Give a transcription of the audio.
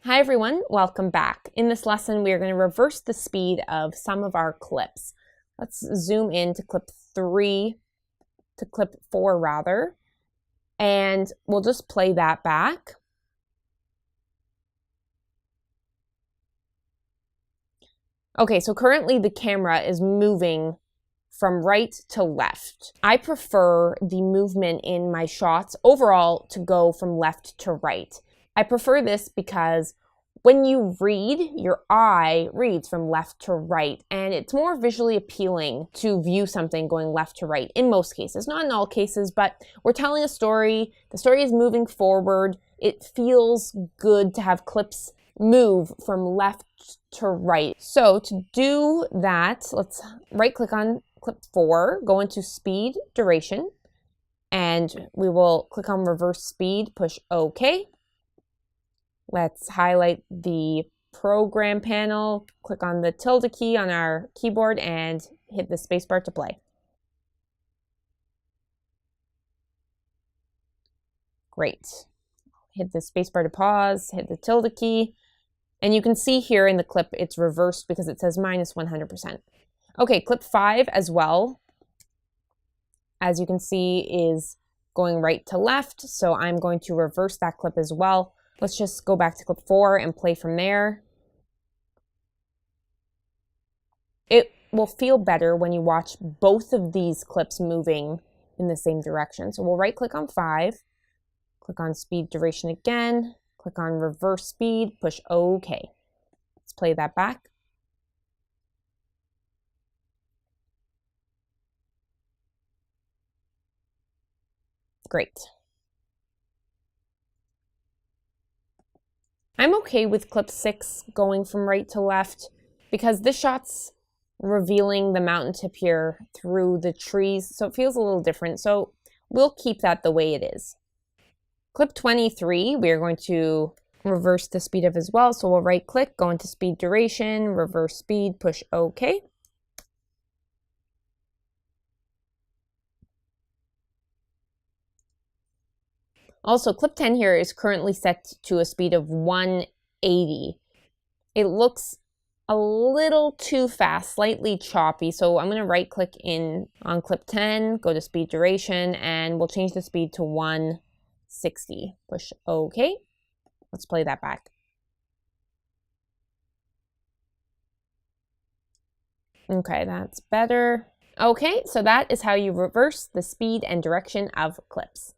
Hi everyone, welcome back. In this lesson, we are going to reverse the speed of some of our clips. Let's zoom in to clip 4 rather, and we'll just play that back. Okay, so currently the camera is moving from right to left. I prefer the movement in my shots overall to go from left to right. I prefer this because when you read, your eye reads from left to right, and it's more visually appealing to view something going left to right in most cases. Not in all cases, but we're telling a story. The story is moving forward. It feels good to have clips move from left to right. So to do that, let's right-click on clip 4, go into speed, duration, and we will click on reverse speed, push OK. Let's highlight the program panel, click on the tilde key on our keyboard, and hit the spacebar to play. Great. Hit the spacebar to pause, hit the tilde key, and you can see here in the clip it's reversed because it says minus 100%. Okay, clip 5 as well, as you can see, is going right to left, so I'm going to reverse that clip as well. Let's just go back to clip 4 and play from there. It will feel better when you watch both of these clips moving in the same direction. So we'll right-click on 5, click on speed duration again, click on reverse speed, push OK. Let's play that back. Great. I'm okay with clip 6 going from right to left because this shot's revealing the mountain tip here through the trees, so it feels a little different. So we'll keep that the way it is. Clip 23, we are going to reverse the speed of as well. So we'll right click, go into speed duration, reverse speed, push OK. Also, clip 10 here is currently set to a speed of 180. It looks a little too fast, slightly choppy, so I'm going to right click in on clip 10, go to speed duration, and we'll change the speed to 160. Push OK. Let's play that back. Okay, that's better. Okay, so that is how you reverse the speed and direction of clips.